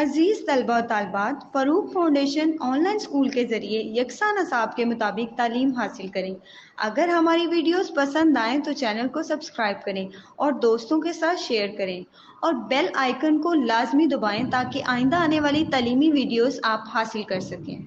अजीज़ तलबा और तालबात, Farooq foundation online school के ज़रिए यकसा नसाब के मुताबिक तालीम हासिल करें। अगर हमारी वीडियोस पसंद आएँ तो चैनल को सब्सक्राइब करें और दोस्तों के साथ शेयर करें और बेल आइकन को लाजमी दबाएं ताकि आइंदा आने वाली तालीमी वीडियोस आप हासिल कर सकें।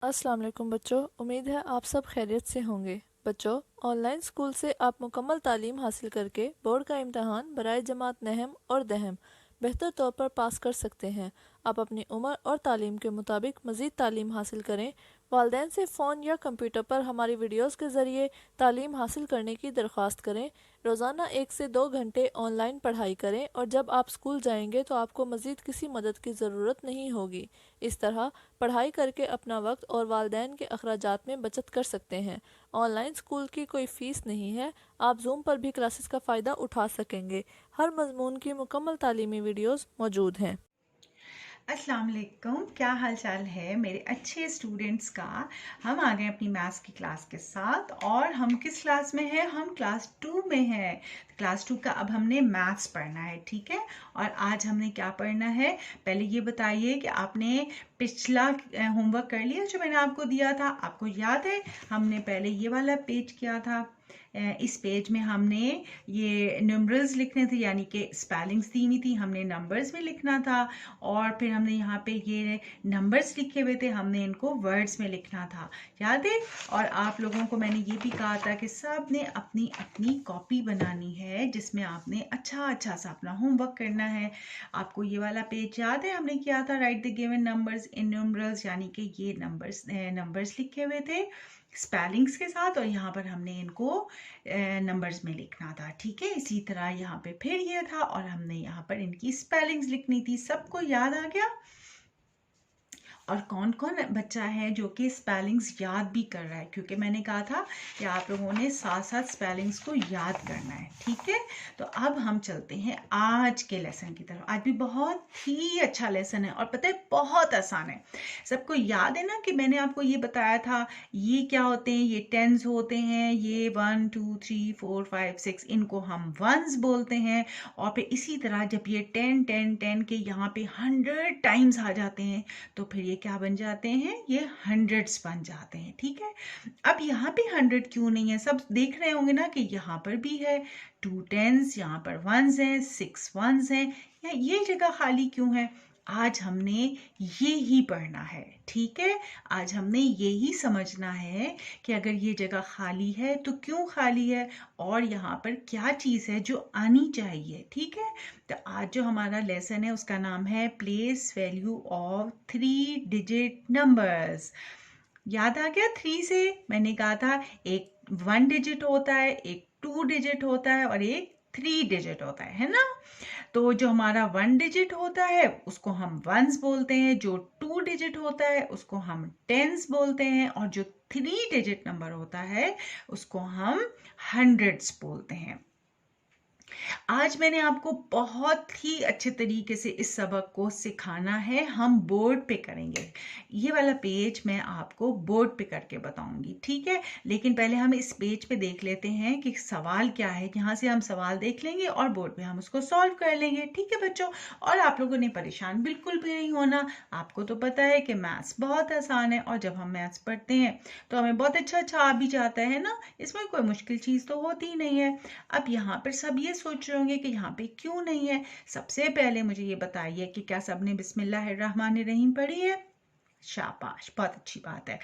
अस्सलाम वालेकुम बच्चों, उम्मीद है आप सब खैरियत से होंगे। बच्चों, ऑनलाइन स्कूल से आप मुकम्मल तालीम हासिल करके बोर्ड का इम्तहान बराए जमात नहम और दहम बेहतर तौर पर पास कर सकते हैं। आप अपनी उम्र और तालीम के मुताबिक मज़ीद तालीम हासिल करें। वालिदैन से फ़ोन या कंप्यूटर पर हमारी वीडियोस के ज़रिए तालीम हासिल करने की दरख्वास्त करें। रोज़ाना 1 से 2 घंटे ऑनलाइन पढ़ाई करें और जब आप स्कूल जाएंगे तो आपको मज़ीद किसी मदद की ज़रूरत नहीं होगी। इस तरह पढ़ाई करके अपना वक्त और वालिदैन के अखराजात में बचत कर सकते हैं। ऑनलाइन स्कूल की कोई फ़ीस नहीं है। आप जूम पर भी क्लासेस का फ़ायदा उठा सकेंगे। हर मजमून की मुकम्मल तालीमी वीडियोस मौजूद हैं। अस्सलाम वालेकुम, क्या हाल चाल है मेरे अच्छे स्टूडेंट्स का। हम आ गए अपनी मैथ्स की क्लास के साथ और हम किस क्लास में हैं? हम क्लास 2 में हैं। क्लास 2 का अब हमने मैथ्स पढ़ना है, ठीक है। और आज हमने क्या पढ़ना है, पहले ये बताइए कि आपने पिछला होमवर्क कर लिया जो मैंने आपको दिया था? आपको याद है हमने पहले ये वाला पेज किया था। इस पेज में हमने ये न्यूमरल्स लिखने थे, यानी कि स्पेलिंग्स दी हुई थी, हमने नंबर्स में लिखना था। और फिर हमने यहाँ पे ये नंबर्स लिखे हुए थे, हमने इनको वर्ड्स में लिखना था, याद है। और आप लोगों को मैंने ये भी कहा था कि सब ने अपनी अपनी कॉपी बनानी है जिसमें आपने अच्छा अच्छा सा अपना होमवर्क करना है। आपको ये वाला पेज याद है हमने किया था, right the given numbers in numerals, यानी कि ये नंबर्स लिखे हुए थे स्पेलिंग्स के साथ, और यहाँ पर हमने इनको नंबर्स में लिखना था, ठीक है। इसी तरह यहाँ पे फिर ये था और हमने यहाँ पर इनकी स्पेलिंग्स लिखनी थी। सबको याद आ गया? और कौन कौन बच्चा है जो कि स्पेलिंग्स याद भी कर रहा है, क्योंकि मैंने कहा था कि आप लोगों ने साथ साथ स्पेलिंग्स को याद करना है, ठीक है। तो अब हम चलते हैं आज के लेसन की तरफ। आज भी बहुत ही अच्छा लेसन है और पता है बहुत आसान है। सबको याद है ना कि मैंने आपको ये बताया था ये क्या होते हैं, ये टेंस होते हैं, ये 1 2 3 4 5 6 इनको हम वंस बोलते हैं। और फिर इसी तरह जब ये 10 10 10 के यहाँ पे 100 टाइम्स आ जाते हैं तो फिर ये क्या बन जाते हैं, ये हंड्रेड्स बन जाते हैं, ठीक है। अब यहाँ पे 100 क्यों नहीं है? सब देख रहे होंगे ना कि यहाँ पर भी है 2 टेंस, यहाँ पर वंस हैं, 6 वंस हैं, ये जगह खाली क्यों है? आज हमने ये ही पढ़ना है, ठीक है। आज हमने ये ही समझना है कि अगर ये जगह खाली है तो क्यों खाली है और यहाँ पर क्या चीज़ है जो आनी चाहिए, ठीक है। तो आज जो हमारा लेसन है उसका नाम है place value of 3 digit numbers. याद आ गया? 3 से मैंने कहा था एक 1 डिजिट होता है, एक 2 डिजिट होता है और एक 3 डिजिट होता है ना। तो जो हमारा 1 डिजिट होता है उसको हम वंस बोलते हैं, जो 2 डिजिट होता है उसको हम टेंस बोलते हैं, और जो 3 डिजिट नंबर होता है उसको हम हंड्रेड्स बोलते हैं। आज मैंने आपको बहुत ही अच्छे तरीके से इस सबक को सिखाना है। हम बोर्ड पे करेंगे, ये वाला पेज मैं आपको बोर्ड पे करके बताऊंगी, ठीक है। लेकिन पहले हम इस पेज पे देख लेते हैं कि सवाल क्या है। यहाँ से हम सवाल देख लेंगे और बोर्ड पे हम उसको सॉल्व कर लेंगे, ठीक है बच्चों। और आप लोगों ने परेशान बिल्कुल भी नहीं होना। आपको तो पता है कि मैथ्स बहुत आसान है और जब हम मैथ्स पढ़ते हैं तो हमें बहुत अच्छा अच्छा आ भी जाता है ना, इसमें कोई मुश्किल चीज़ तो होती ही नहीं है। अब यहाँ पर सब ये सोच रहे होंगे कि यहाँ पे क्यों नहीं है। सबसे पहले मुझे ये बताइए कि क्या सबने बिस्मिल्लाहिर्रहमानिर्रहीम पढ़ी है? शाबाश, बहुत अच्छी बात है।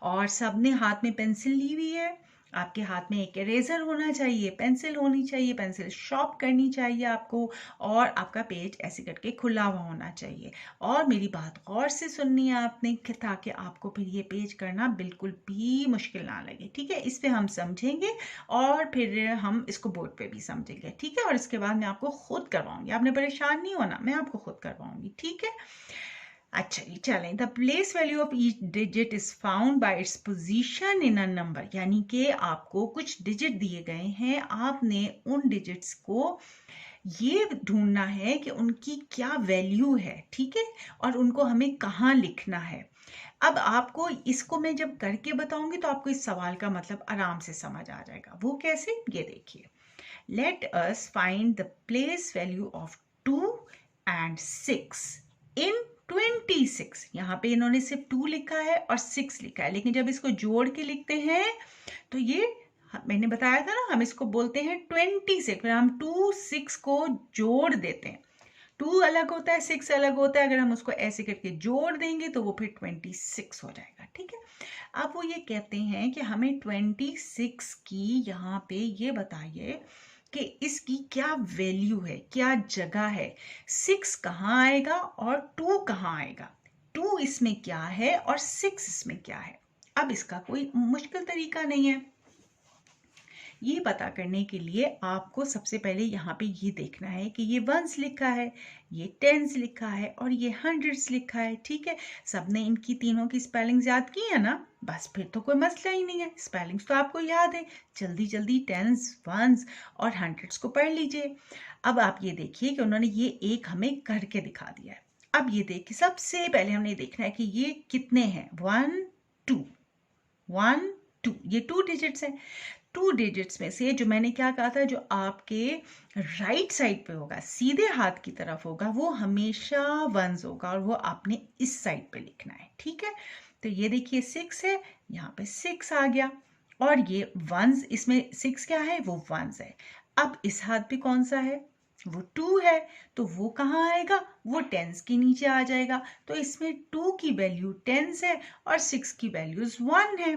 और सबने हाथ में पेंसिल ली हुई है? आपके हाथ में एक इरेजर होना चाहिए, पेंसिल होनी चाहिए, पेंसिल शॉर्प करनी चाहिए आपको, और आपका पेज ऐसे करके खुला हुआ होना चाहिए। और मेरी बात गौर से सुननी है आपने ताकि आपको फिर ये पेज करना बिल्कुल भी मुश्किल ना लगे, ठीक है। इस पे हम समझेंगे और फिर हम इसको बोर्ड पे भी समझेंगे, ठीक है। और इसके बाद मैं आपको खुद करवाऊंगी, आपने परेशान नहीं होना, मैं आपको खुद करवाऊंगी, ठीक है। अच्छा जी, चलें। The place value of each digit is found by its position in a number, यानी कि आपको कुछ डिजिट दिए गए हैं, आपने उन डिजिट्स को ये ढूंढना है कि उनकी क्या वैल्यू है, ठीक है, और उनको हमें कहाँ लिखना है। अब आपको इसको मैं जब करके बताऊंगी तो आपको इस सवाल का मतलब आराम से समझ आ जाएगा। वो कैसे, ये देखिए। Let us find the place value of 2 and 6 in 26। यहाँ पे इन्होंने सिर्फ 2 लिखा है और 6 लिखा है, लेकिन जब इसको जोड़ के लिखते हैं तो ये मैंने बताया था ना, हम इसको बोलते हैं 26। फिर हम 2 6 को जोड़ देते हैं, 2 अलग होता है 6 अलग होता है, अगर हम उसको ऐसे करके जोड़ देंगे तो वो फिर 26 हो जाएगा। ठीक है, अब वो ये कहते हैं कि हमें 26 की यहाँ पे ये बताइए कि इसकी क्या वैल्यू है, क्या जगह है, 6 कहाँ आएगा और 2 कहाँ आएगा, 2 इसमें क्या है और 6 इसमें क्या है। अब इसका कोई मुश्किल तरीका नहीं है, ये पता करने के लिए आपको सबसे पहले यहाँ पे ये देखना है कि ये वंस लिखा है, ये टेंस लिखा है और ये हंड्रेड्स लिखा है। ठीक है, सबने इनकी तीनों की स्पेलिंग्स याद की है ना, बस फिर तो कोई मसला ही नहीं है, स्पेलिंग्स तो आपको याद है। जल्दी जल्दी टेंस, वंस और हंड्रेड्स को पढ़ लीजिए। अब आप ये देखिए कि उन्होंने ये एक हमें करके दिखा दिया है। अब ये देखिए, सबसे पहले हमने देखना है कि ये कितने हैं, 1 2 1 2, ये 2 डिजिट्स हैं। 2 डिजिट्स में से जो मैंने क्या कहा था, जो आपके राइट साइड पे होगा, सीधे हाथ की तरफ होगा, वो हमेशा वंस होगा और वो आपने इस साइड पे लिखना है। ठीक है, तो ये देखिए 6 है, यहाँ पे 6 आ गया और ये वंस, इसमें 6 क्या है, वो वंस है। अब इस हाथ पे कौन सा है, वो 2 है, तो वो कहाँ आएगा, वो टेंस के नीचे आ जाएगा। तो इसमें 2 की वैल्यू टेंस है और 6 की वैल्यूज 1 है।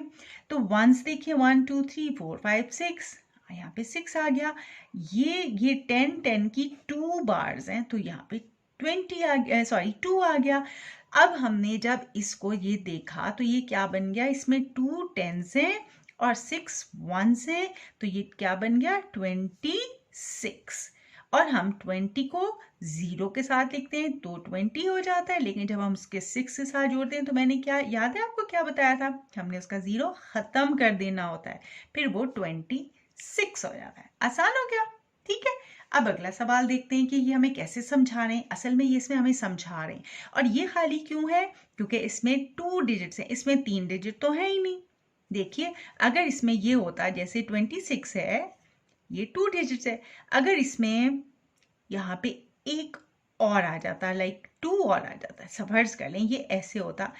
तो वंस देखिए 1 2 3 4 5 6, यहाँ पे 6 आ गया। ये 10 की 2 बार्स हैं, तो यहाँ पे 20 आ गया, सॉरी 2 आ गया। अब हमने जब इसको ये देखा तो ये क्या बन गया, इसमें 2 टेंस हैं और 6 वंस हैं, तो ये क्या बन गया, 26। और हम 20 को 0 के साथ लिखते हैं तो 20 हो जाता है, लेकिन जब हम उसके 6 के साथ जोड़ते हैं तो मैंने क्या, याद है आपको क्या बताया था, हमने उसका 0 खत्म कर देना होता है, फिर वो 26 हो जाता है। आसान हो गया। ठीक है, अब अगला सवाल देखते हैं कि ये हमें कैसे समझा रहे हैं। असल में ये इसमें हमें समझा रहे हैं, और ये खाली क्यों है, क्योंकि इसमें 2 डिजिट्स हैं, इसमें 3 डिजिट तो है ही नहीं। देखिए, अगर इसमें ये होता जैसे 26 है, ये 2 डिजिट्स है, अगर इसमें यहाँ पे एक और आ जाता, लाइक 2 और आ जाता, सफर्स कर लें ये ऐसे होता,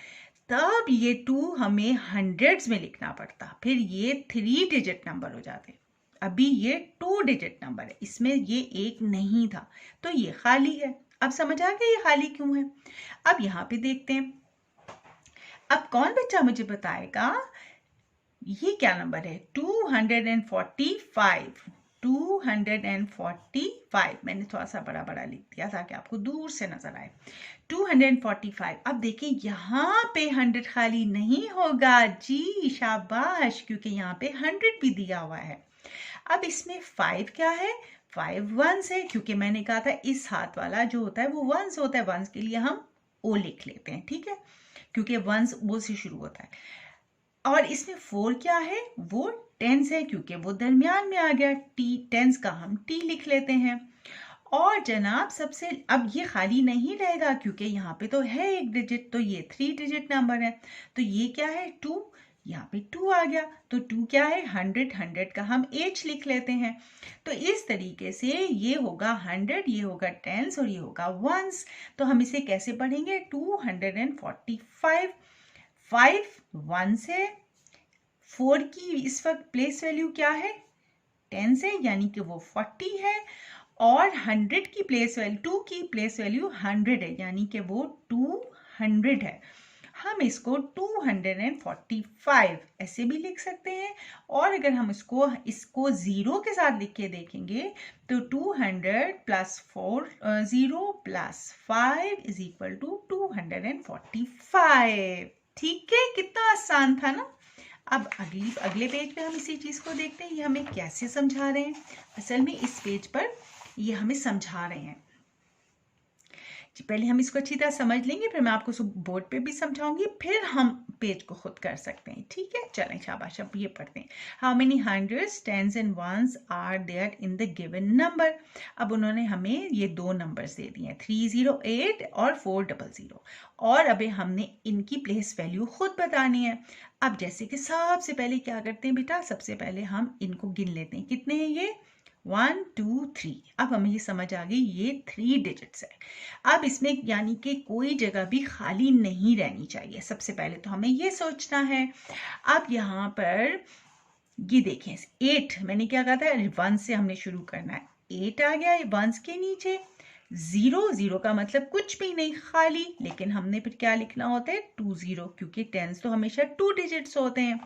तब ये 2 हमें हंड्रेड्स में लिखना पड़ता, फिर ये 3 डिजिट नंबर हो जाते। अभी ये 2 डिजिट नंबर है, इसमें ये एक नहीं था, तो ये खाली है। अब समझ आ गया ये खाली क्यों है। अब यहाँ पे देखते हैं, अब कौन बच्चा मुझे बताएगा ये क्या नंबर है, 245। 245, मैंने थोड़ा सा बड़ा बड़ा लिख दिया ताकि आपको दूर से नजर आए। 245। अब देखिए यहाँ पे 100 खाली नहीं होगा जी, शाबाश, क्योंकि यहाँ पे 100 भी दिया हुआ है। अब इसमें 5 क्या है, 5 वंस है, क्योंकि मैंने कहा था इस हाथ वाला जो होता है वो वंस होता है, वंस के लिए हम ओ लिख लेते हैं। ठीक है, क्योंकि वंस ओ से शुरू होता है। और इसमें 4 क्या है, वो टेंस है, क्योंकि वो दरमियान में आ गया, टी, टेंस का हम टी लिख लेते हैं। और जनाब सबसे, अब ये खाली नहीं रहेगा क्योंकि यहाँ पे तो है एक डिजिट, तो ये 3 डिजिट नंबर है, तो ये क्या है, 2, यहाँ पे 2 आ गया, तो 2 क्या है, 100 का हम एच लिख लेते हैं। तो इस तरीके से ये होगा 100, ये होगा टेंस और ये होगा वंस। तो हम इसे कैसे पढ़ेंगे, 245, 5 वंस है, 4 की इस वक्त प्लेस वैल्यू क्या है, 10 है, यानी कि वो 40 है, और 100 की प्लेस वैल्यू, 2 की प्लेस वैल्यू 100 है, यानी कि वो 200 है। हम इसको 245 ऐसे भी लिख सकते हैं, और अगर हम इसको 0 के साथ लिख के देखेंगे तो 200 plus 4 0 plus 5 is equal to 245। ठीक है, कितना आसान था ना। अब अगले पेज पे हम इसी चीज को देखते हैं, ये हमें कैसे समझा रहे हैं। असल में इस पेज पर ये हमें समझा रहे हैं, पहले हम इसको अच्छी तरह समझ लेंगे, फिर मैं आपको बोर्ड पे भी समझाऊंगी, फिर हम पेज को खुद कर सकते हैं। ठीक है, चलें शाबाश। अब ये पढ़ते हैं, how many hundreds, tens and ones are there in the given number. अब उन्होंने हमें ये 2 नंबर्स दे दिए हैं, 308 और 400, और अभी हमने इनकी प्लेस वैल्यू खुद बतानी है। अब जैसे कि सबसे पहले क्या करते हैं बेटा, सबसे पहले हम इनको गिन लेते हैं, कितने हैं ये, 1 2 3। अब हमें ये समझ आ गई ये 3 डिजिट्स है। अब इसमें यानी कि कोई जगह भी खाली नहीं रहनी चाहिए, सबसे पहले तो हमें ये सोचना है। अब यहाँ पर ये देखें 8, मैंने क्या कहा था 1 से हमने शुरू करना है, 8 आ गया 1 के नीचे। 0 0 का मतलब कुछ भी नहीं, खाली, लेकिन हमने फिर क्या लिखना होता है 2 0, क्योंकि टेंस तो हमेशा 2 डिजिट्स होते हैं।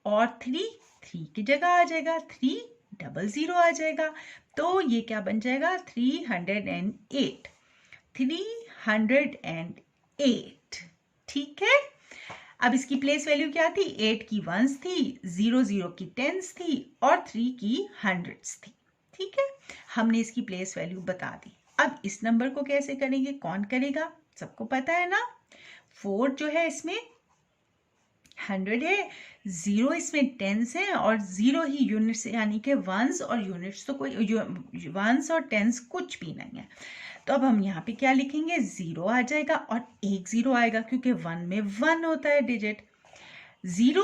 और 3 की जगह आ जाएगा 3 00 आ जाएगा, तो ये क्या बन जाएगा 308। 308, ठीक है। अब इसकी प्लेस वैल्यू क्या थी, 8 की 1s थी, 0 0 की 10s थी और 3 की 100s थी, ठीक है। हमने इसकी प्लेस वैल्यू बता दी। अब इस नंबर को कैसे करेंगे, कौन करेगा, सबको पता है ना। 4 जो है इसमें 100 है, 0 इसमें टेंस है और 0 ही यूनिट्स, यानी कि वंस और यूनिट्स तो कोई वंस और टेंस कुछ भी नहीं है। तो अब हम यहाँ पे क्या लिखेंगे, 0 आ जाएगा और एक 0 आएगा क्योंकि 1 में 1 होता है डिजिट। 0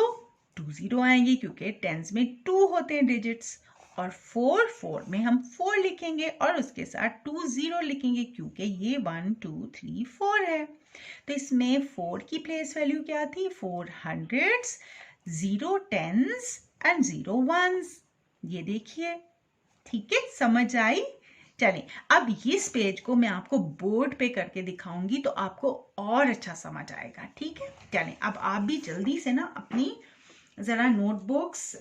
2 0 आएंगे क्योंकि टेंस में 2 होते हैं डिजिट्स। और 4 में हम 4 लिखेंगे और उसके साथ 2 0 लिखेंगे क्योंकि ये 1 2 3 4 है। तो इसमें 4 की प्लेस वैल्यू क्या थी, 4 हंड्रेड्स, 0 टेंस एंड 0 वंस। ये देखिए, ठीक है, समझ आई। चलें, अब इस पेज को मैं आपको बोर्ड पे करके दिखाऊंगी तो आपको और अच्छा समझ आएगा, ठीक है। चलें, अब आप भी जल्दी से ना अपनी जरा नोटबुक्स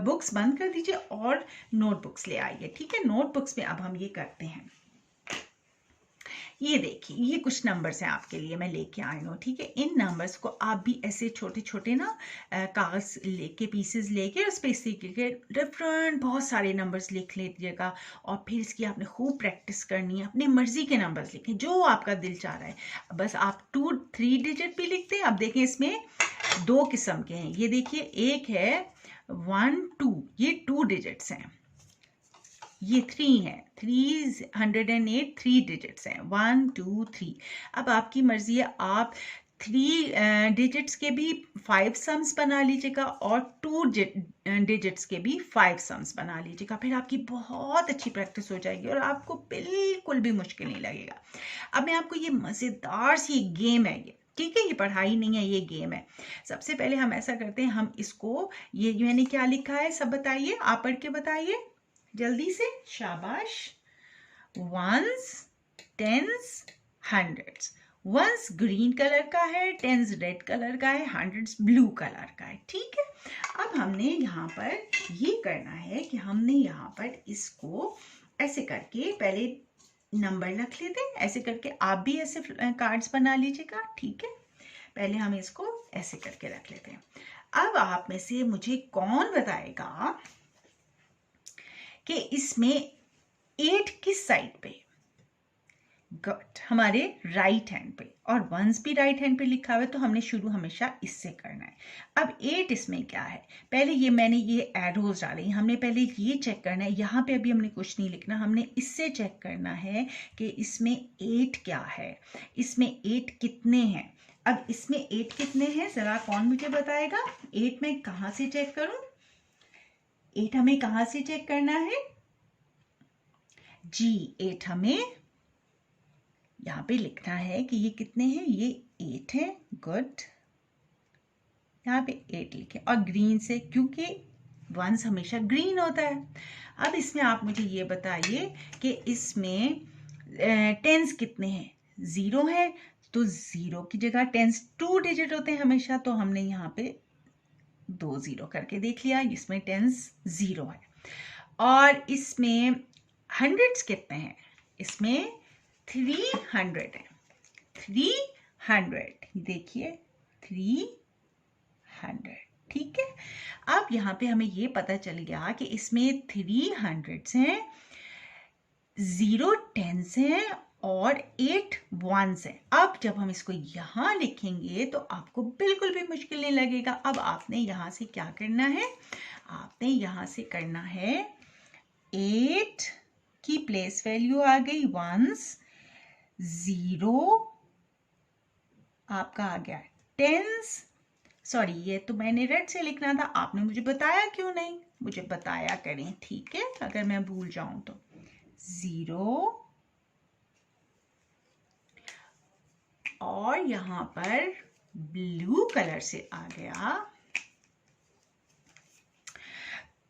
बुक्स बंद कर दीजिए और नोटबुक्स ले आइए, ठीक है। नोटबुक्स में अब हम ये करते हैं। ये देखिए, ये कुछ नंबर्स हैं आपके लिए मैं लेके आई हूँ, ठीक है। इन नंबर्स को आप भी ऐसे छोटे छोटे ना कागज लेके पीसेस लेके उस पर के डिफरेंट बहुत सारे नंबर्स लिख लीजिएगा और फिर इसकी आपने खूब प्रैक्टिस करनी है। अपनी मर्जी के नंबर्स लिखें जो आपका दिल चाह रहा है। बस आप 2 3 डिजिट भी लिखते हैं। अब देखें इसमें 2 किस्म के हैं, ये देखिए, एक है 1 2, ये 2 डिजिट्स हैं। ये 3 है, 308 3 डिजिट्स हैं, 1 2 3। अब आपकी मर्जी है, आप 3 डिजिट्स के भी 5 सम्स बना लीजिएगा और 2 डिजिट्स के भी 5 सम्स बना लीजिएगा। फिर आपकी बहुत अच्छी प्रैक्टिस हो जाएगी और आपको बिल्कुल भी मुश्किल नहीं लगेगा। अब मैं आपको ये मज़ेदार सी गेम है, ये ठीक है, ये पढ़ाई नहीं है, ये गेम है। सबसे पहले हम ऐसा करते हैं, हम इसको, ये मैंने क्या लिखा है सब बताइए, आप पढ़ के बताइए जल्दी से, शाबाश। Ones, tens, hundreds. Ones green colour का है, टेंस रेड कलर का है, हंड्रेड्स ब्लू कलर का है, ठीक है। अब हमने यहाँ पर ये करना है कि हमने यहाँ पर इसको ऐसे करके पहले नंबर रख लेते हैं, ऐसे करके आप भी ऐसे कार्ड्स बना लीजिएगा, ठीक है। पहले हम इसको ऐसे करके रख लेते हैं। अब आप में से मुझे कौन बताएगा कि इसमें 8 किस साइड पे, गुड, हमारे राइट हैंड पे, और वंस भी राइट हैंड पे लिखा हुआ है, तो हमने शुरू हमेशा इससे करना है। अब 8 इसमें क्या है, पहले ये मैंने ये एरोज डाले, हमने पहले ये चेक करना है, यहाँ पे अभी हमने कुछ नहीं लिखना, हमने इससे चेक करना है कि इसमें 8 क्या है, इसमें 8 कितने हैं। अब इसमें 8 कितने हैं जरा कौन मुझे बताएगा, 8 मैं कहाँ से चेक करूं, 8 हमें कहाँ से चेक करना है जी, 8 हमें यहाँ पे लिखना है कि ये कितने हैं, ये 8 है, गुड, यहाँ पे 8 लिखें और ग्रीन से, क्योंकि वंस हमेशा ग्रीन होता है। अब इसमें आप मुझे ये बताइए कि इसमें टेंस कितने हैं, 0 है, तो 0 की जगह टेंस 2 डिजिट होते हैं हमेशा, तो हमने यहाँ पे 2 0 करके देख लिया, इसमें टेंस 0 है। और इसमें हंड्रेड्स कितने हैं, इसमें 300 है, 300, देखिए 300, ठीक है। अब यहाँ पे हमें ये पता चल गया कि इसमें 300 हैं, 0 टेंस हैं और 8 वंस हैं। अब जब हम इसको यहाँ लिखेंगे तो आपको बिल्कुल भी मुश्किल नहीं लगेगा। अब आपने यहाँ से क्या करना है, आपने यहाँ से करना है 8 की प्लेस वैल्यू आ गई वंस, 0 आपका आ गया टेंस, सॉरी ये तो मैंने रेड से लिखना था, आपने मुझे बताया क्यों नहीं, मुझे बताया करें, ठीक है, अगर मैं भूल जाऊं तो। 0 और यहाँ पर ब्लू कलर से आ गया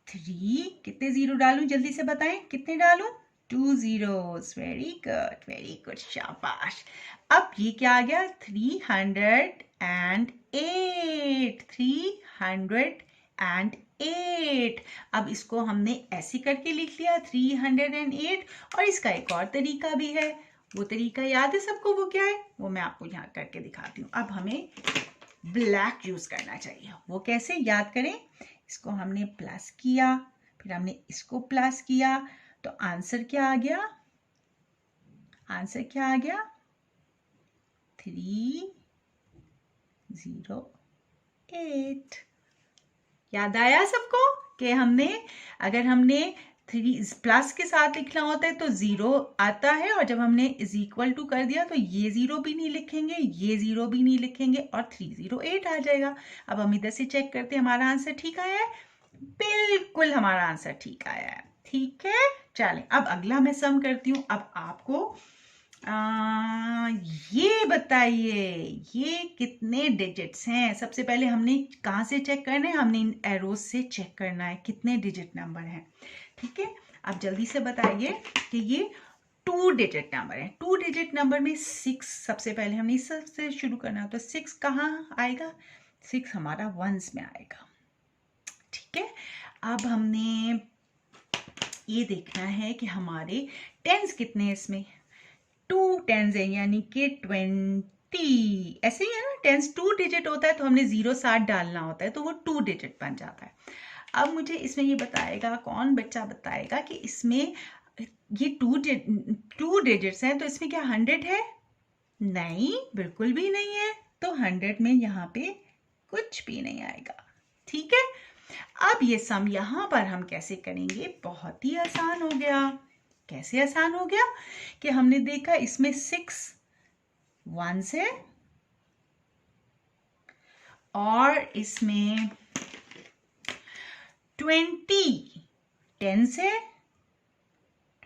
3। कितने 0 डालूं, जल्दी से बताएं, कितने डालूं? 2 zeros। वेरी गुड, शाबाश। अब ये क्या आ गया? 308। 308। अब इसको हमने ऐसे करके लिख लिया 308। और इसका एक और तरीका भी है, वो तरीका याद है सबको? वो क्या है, वो मैं आपको यहाँ करके दिखाती हूँ। अब हमें ब्लैक यूज करना चाहिए। वो कैसे, याद करें। इसको हमने प्लस किया, फिर हमने इसको प्लस किया, तो आंसर क्या आ गया? 308। याद आया सबको कि अगर हमने 3 प्लस के साथ लिखना होता है तो 0 आता है, और जब हमने इज इक्वल टू कर दिया तो ये 0 भी नहीं लिखेंगे, ये 0 भी नहीं लिखेंगे, और 308 आ जाएगा। अब हम इधर से चेक करते हैं हमारा आंसर ठीक आया है। बिल्कुल हमारा आंसर ठीक आया है, ठीक है। चलें, अब अगला मैं सम करती हूँ। अब आपको ये बताइए, ये कितने डिजिट्स हैं? सबसे पहले हमने कहाँ से चेक करना है? हमने इन एरोज से चेक करना है कितने डिजिट नंबर हैं, ठीक है। अब जल्दी से बताइए कि ये 2 डिजिट नंबर है। 2 डिजिट नंबर में 6, सबसे पहले हमने इस से शुरू करना है, तो 6 कहाँ आएगा? 6 हमारा वंस में आएगा, ठीक है। अब हमने ये देखना है कि हमारे टेंस कितने हैं इसमें। 2 टेंस है, यानी कि 20। ऐसे ही है ना, टेंस 2 डिजिट होता है तो हमने 0 साथ डालना होता है, तो वो 2 डिजिट बन जाता है। अब मुझे इसमें ये बताएगा, कौन बच्चा बताएगा कि इसमें ये 2 डिजिट्स हैं, तो इसमें क्या 100 है? नहीं, बिल्कुल भी नहीं है। तो 100 में यहाँ पे कुछ भी नहीं आएगा, ठीक है। अब ये सम यहां पर हम कैसे करेंगे? बहुत ही आसान हो गया। कैसे आसान हो गया? कि हमने देखा इसमें 6 वंस है और इसमें 20 टेंस है।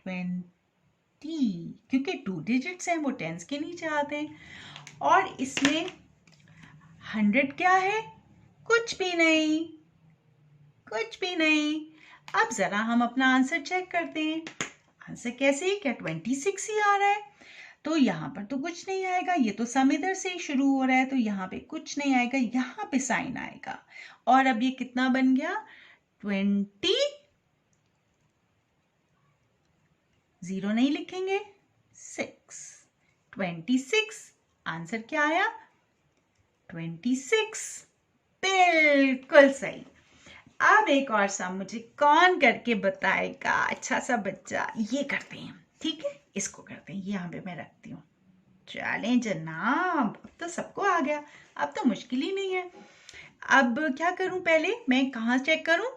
20 क्योंकि 2 डिजिट्स हैं, वो टेंस के नीचे आते हैं। और इसमें 100 क्या है? कुछ भी नहीं, कुछ भी नहीं। अब जरा हम अपना आंसर चेक करते हैं। आंसर कैसे? क्या 26 ही आ रहा है? तो यहाँ पर तो कुछ नहीं आएगा, ये तो सम इधर से ही शुरू हो रहा है, तो यहाँ पे कुछ नहीं आएगा, यहाँ पे साइन आएगा। और अब ये कितना बन गया? 20। 0 नहीं लिखेंगे, 6। 26। आंसर क्या आया? 26। बिल्कुल सही। अब एक और सम मुझे कौन करके बताएगा? अच्छा सा बच्चा। ये करते हैं, ठीक है, इसको करते हैं, यहाँ पे मैं रखती हूँ। चलें जनाब, अब तो सबको आ गया, अब तो मुश्किल ही नहीं है। अब क्या करूं? पहले मैं कहाँ चेक करूं?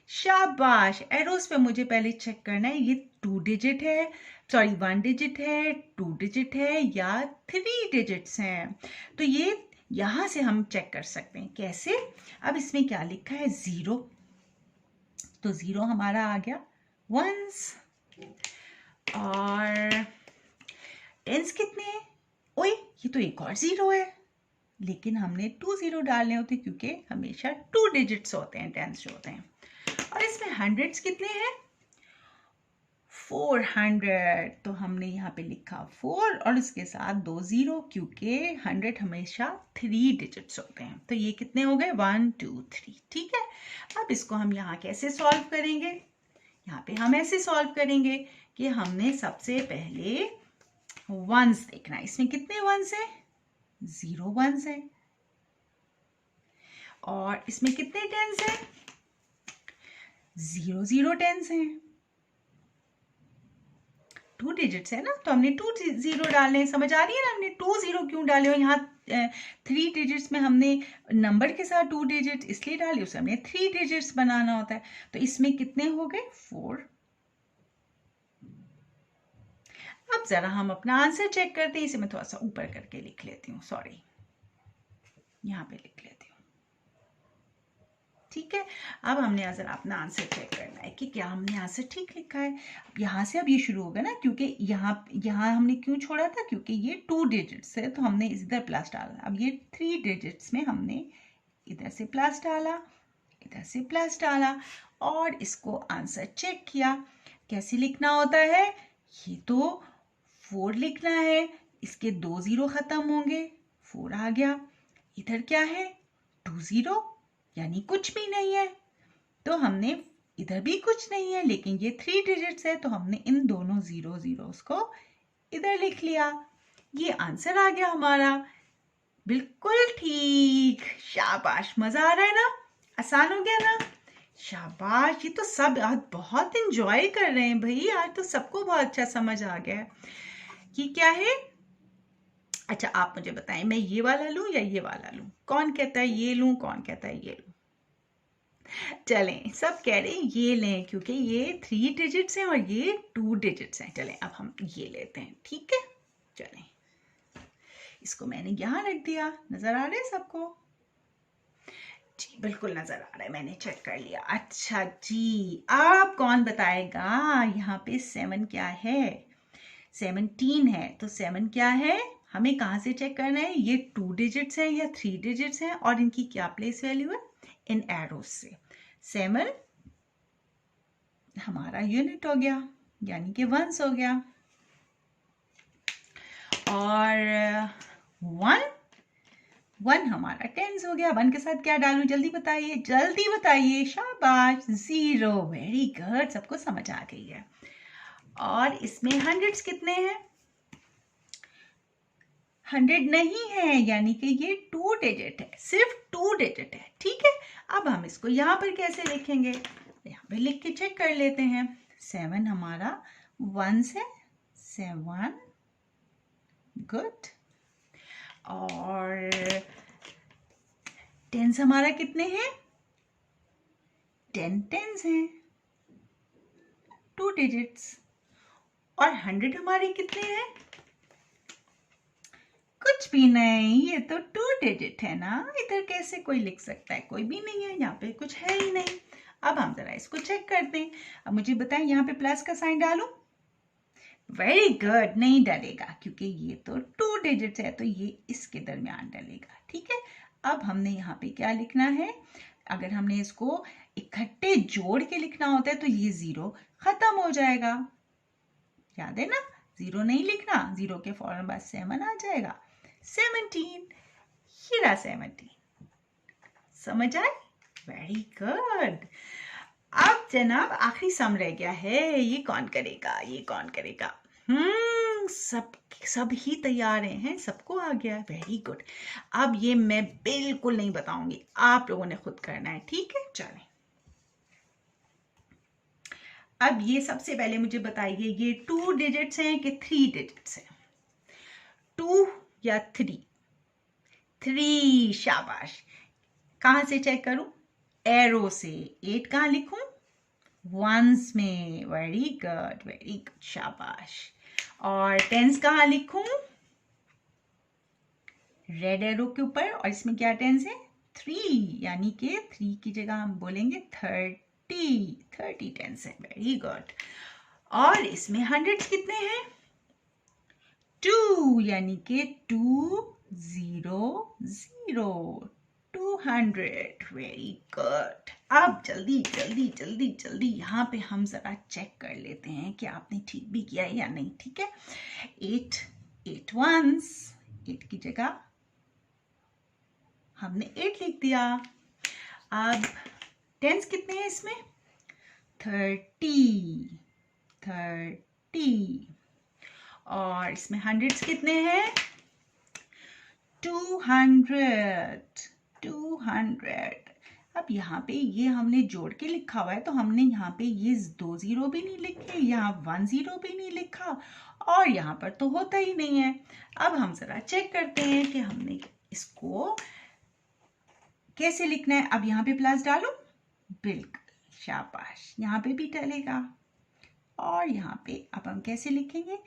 शाबाश, एरोस पे मुझे पहले चेक करना है ये 2 डिजिट है, सॉरी 1 डिजिट है, 2 डिजिट है या 3 डिजिट्स हैं। तो ये यहां से हम चेक कर सकते हैं। कैसे? अब इसमें क्या लिखा है? 0, तो 0 हमारा आ गया वंस। और टेंस कितने हैं? ओए, ये तो एक और 0 है, लेकिन हमने 2 0 डालने होते क्योंकि हमेशा 2 डिजिट्स होते हैं टेंस जो होते हैं। और इसमें हंड्रेड्स कितने हैं? 400, तो हमने यहाँ पे लिखा 4 और इसके साथ 2 0 क्योंकि 100 हमेशा 3 डिजिट्स होते हैं। तो ये कितने हो गए? 1 2 3, ठीक है। अब इसको हम यहाँ कैसे सॉल्व करेंगे? यहाँ पे हम ऐसे सॉल्व करेंगे कि हमने सबसे पहले वंस देखना है। इसमें कितने वंस है? 0 वंस है। और इसमें कितने टेंस है? 0 0 टेंस है। 2 डिजिट्स है ना, तो हमने 2 0 डालने हैं। समझ आ रही है ना हमने 2 0 क्यों डाले? हो यहाँ 3 डिजिट्स में हमने नंबर के साथ 2 डिजिट इसलिए डाले, उसे हमने 3 डिजिट्स बनाना होता है। तो इसमें कितने हो गए? 4। अब जरा हम अपना आंसर चेक करते हैं। इसे मैं थोड़ा सा ऊपर करके लिख लेती हूँ, सॉरी, यहाँ पे लिख लेती हूँ। ठीक है, अब हमने जरा अपना आंसर चेक करना है कि क्या हमने आंसर ठीक लिखा है। यहाँ से अब ये शुरू होगा ना, क्योंकि यहाँ हमने क्यों छोड़ा था, क्योंकि ये 2 डिजिट्स है तो हमने इधर प्लस डाला। अब ये 3 डिजिट्स में हमने इधर से प्लस डाला, इधर से प्लस डाला और इसको आंसर चेक किया। कैसे लिखना होता है, ये तो 4 लिखना है, इसके 2 0 खत्म होंगे, 4 आ गया। इधर क्या है, 2 0 यानी कुछ भी नहीं है, तो हमने इधर भी कुछ नहीं है, लेकिन ये 3 डिजिट्स है तो हमने इन दोनों 0 0s को इधर लिख लिया। ये आंसर आ गया हमारा। बिल्कुल ठीक, शाबाश। मजा आ रहा है ना, आसान हो गया ना, शाबाश। ये तो सब आज बहुत इंजॉय कर रहे हैं भाई, आज तो सबको बहुत अच्छा समझ आ गया। ये क्या है, अच्छा आप मुझे बताएं, मैं ये वाला लूं या ये वाला लूं? कौन कहता है ये लूं, कौन कहता है ये लूं? चलें, सब कह रहे हैं ये लें क्योंकि ये 3 डिजिट्स हैं और ये 2 डिजिट्स हैं। चलें अब हम ये लेते हैं, ठीक है। चलें, इसको मैंने यहाँ रख दिया, नजर आ रहा है सबको? जी बिल्कुल नजर आ रहा है, मैंने चेक कर लिया। अच्छा जी, अब कौन बताएगा यहाँ पे 7 क्या है? 17 है, तो 7 क्या है? हमें कहाँ से चेक करना है, ये 2 डिजिट्स है या 3 डिजिट्स है और इनकी क्या प्लेस वैल्यू है? इन एरोस से। 7 हमारा यूनिट हो गया, यानी कि 1s हो गया। और 1 हमारा 10s हो गया। 1 के साथ क्या डालूं, जल्दी बताइए, जल्दी बताइए, शाबाश, 0। वेरी गुड, सबको समझ आ गई है। और इसमें 100s कितने हैं? 100 नहीं है, यानी कि ये 2 डिजिट है, सिर्फ 2 डिजिट है, ठीक है। अब हम इसको यहाँ पर कैसे लिखेंगे, यहाँ पे लिख के चेक कर लेते हैं। 7 हमारा 1s है, 7, गुड। और 10s हमारा कितने हैं? 10 10s हैं, 2 डिजिट्स। और 100 हमारे कितने हैं? कुछ भी नहीं, ये तो 2 डिजिट है ना, इधर कैसे कोई लिख सकता है? कोई भी नहीं है, यहाँ पे कुछ है ही नहीं। अब हम जरा इसको चेक करते हैं। अब मुझे बताएं, यहाँ पे प्लस का साइन डालूं? वेरी गुड, नहीं डलेगा क्योंकि ये तो 2 डिजिट्स है, तो ये इसके दरमियान डलेगा, ठीक है। अब हमने यहाँ पे क्या लिखना है, अगर हमने इसको इकट्ठे जोड़ के लिखना होता है तो ये 0 खत्म हो जाएगा, याद है ना। 0 नहीं लिखना, 0 के फौरन बाद 7 आ जाएगा। 17, ये रहा 17। समझ आए? Very good. अब जनाब आखिरी सम रह गया है, ये कौन करेगा, ये कौन करेगा? सब ही तैयार हैं, सबको आ गया, वेरी गुड। अब ये मैं बिल्कुल नहीं बताऊंगी, आप लोगों ने खुद करना है, ठीक है। चलें, अब ये सबसे पहले मुझे बताइए, ये 2 डिजिट्स हैं कि 3 डिजिट्स हैं? 2 या 3? 3, शाबाश। कहां से चेक करूं? एरो से। 8 कहां लिखूं? 1s में, वेरी गुड, वेरी गुड, शाबाश। और 10s कहां लिखूं? रेड एरो के ऊपर, और इसमें क्या 10s है? 3, यानी कि 3 की जगह हम बोलेंगे 30 10s है, वेरी गुड। और इसमें 100s कितने हैं? 2, यानी कि 2 0 0, 200, वेरी गुड। अब जल्दी जल्दी जल्दी जल्दी यहाँ पे हम जरा चेक कर लेते हैं कि आपने ठीक भी किया है या नहीं, ठीक है। 8 1s, 8 की जगह हमने 8 लिख दिया। अब 10s कितने हैं इसमें? 30 और इसमें 100s कितने हैं? 200। अब यहाँ पे ये हमने जोड़ के लिखा हुआ है, तो हमने यहाँ पे ये 2 0 भी नहीं लिखे, यहाँ 1 0 भी नहीं लिखा, और यहाँ पर तो होता ही नहीं है। अब हम जरा चेक करते हैं कि हमने इसको कैसे लिखना है। अब यहाँ पे प्लस डालो, बिल्कुल, शाबाश, यहाँ पे भी डलेगा। और यहाँ पे अब हम कैसे लिखेंगे,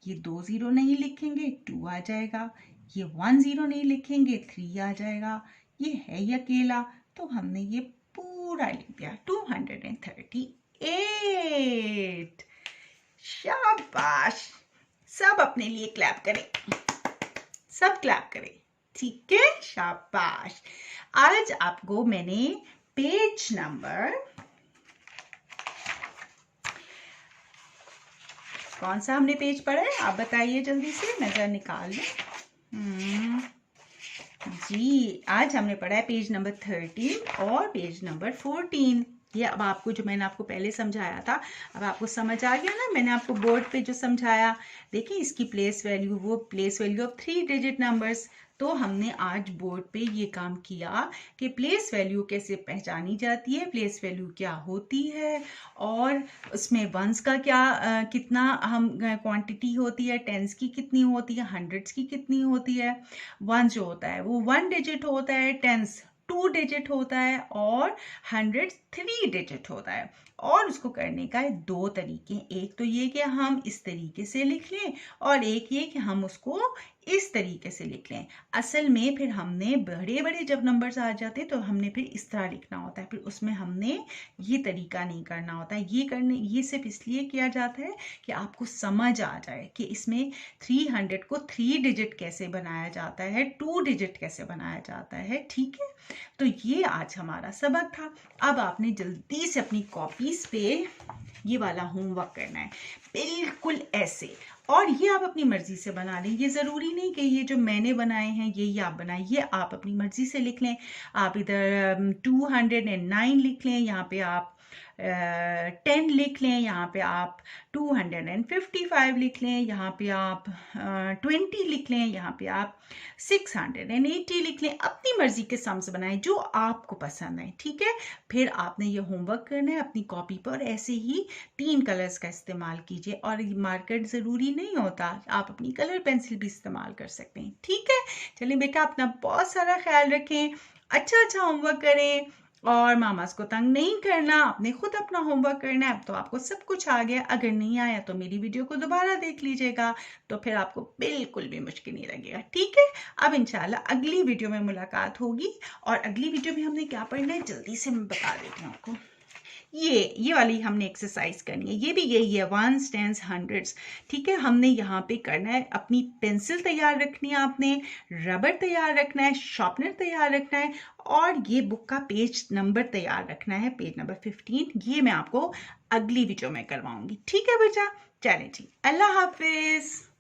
ये 2 0 नहीं लिखेंगे, 2 आ जाएगा। ये 1 0 नहीं लिखेंगे, 3 आ जाएगा। ये है ही अकेला, तो हमने ये पूरा लिख दिया 238। शाबाश, सब अपने लिए क्लैप करें, सब क्लैप करें, ठीक है, शाबाश। आज आपको मैंने पेज नंबर, कौन सा हमने पेज पढ़ा है आप बताइए जल्दी से, नजर निकाल लें। जी, आज हमने पढ़ा है पेज नंबर 13 और पेज नंबर 14। ये अब आपको, जो मैंने आपको पहले समझाया था, अब आपको समझ आ गया ना। मैंने आपको बोर्ड पे जो समझाया, देखिए इसकी प्लेस वैल्यू, वो place value of 3 digit numbers. तो हमने आज बोर्ड पे ये काम किया कि प्लेस वैल्यू कैसे पहचानी जाती है, प्लेस वैल्यू क्या होती है, और उसमें वंस का क्या कितना हम क्वांटिटी होती है, टेंस की कितनी होती है, हंड्रेड्स की कितनी होती है। वन जो होता है वो 1 डिजिट होता है, टेंस 2 डिजिट होता है, और हंड्रेड 3 डिजिट होता है। और उसको करने का 2 तरीके, एक तो ये कि हम इस तरीके से लिख लें, और एक ये कि हम उसको इस तरीके से लिख लें। असल में फिर हमने बड़े बड़े जब नंबर्स आ जाते तो हमने फिर इस तरह लिखना होता है, फिर उसमें हमने ये तरीका नहीं करना होता है। ये सिर्फ इसलिए किया जाता है कि आपको समझ आ जाए कि इसमें 300 को 3 डिजिट कैसे बनाया जाता है, 2 डिजिट कैसे बनाया जाता है, ठीक है। तो ये आज हमारा सबक था। अब आपने जल्दी से अपनी कॉपीज पे ये वाला होमवर्क करना है, बिल्कुल ऐसे। और ये आप अपनी मर्जी से बना लें, ये ज़रूरी नहीं कि ये जो मैंने बनाए हैं ये आप बनाएं, ये आप अपनी मर्जी से लिख लें। आप इधर 209 लिख लें, यहाँ पे आप 10 लिख लें, यहाँ पे आप 255 लिख लें, यहाँ पे आप 20 लिख लें, यहाँ पे आप 680 लिख लें। अपनी मर्जी के सम्स बनाएं जो आपको पसंद है, ठीक है। फिर आपने ये होमवर्क करना है अपनी कॉपी पर, ऐसे ही 3 कलर्स का इस्तेमाल कीजिए, और मार्कर ज़रूरी नहीं होता, आप अपनी कलर पेंसिल भी इस्तेमाल कर सकते हैं, ठीक है। चलिए बेटा, अपना बहुत सारा ख्याल रखें, अच्छा होमवर्क करें, और मामास को तंग नहीं करना, आपने खुद अपना होमवर्क करना है। अब तो आपको सब कुछ आ गया, अगर नहीं आया तो मेरी वीडियो को दोबारा देख लीजिएगा, तो फिर आपको बिल्कुल भी मुश्किल नहीं लगेगा, ठीक है। अब इंशाल्लाह अगली वीडियो में मुलाकात होगी, और अगली वीडियो में हमने क्या पढ़ना है जल्दी से मैं बता देती हूँ आपको। ये वाली हमने एक्सरसाइज करनी है, ये भी यही है, वंस, टेंस, हंड्रेड्स, ठीक है। हमने यहाँ पे करना है, अपनी पेंसिल तैयार रखनी है, आपने रबर तैयार रखना है, शार्पनर तैयार रखना है, और ये बुक का पेज नंबर तैयार रखना है, पेज नंबर 15। ये मैं आपको अगली वीडियो में करवाऊंगी, ठीक है बच्चा। चलें जी, अल्लाह हाफिज।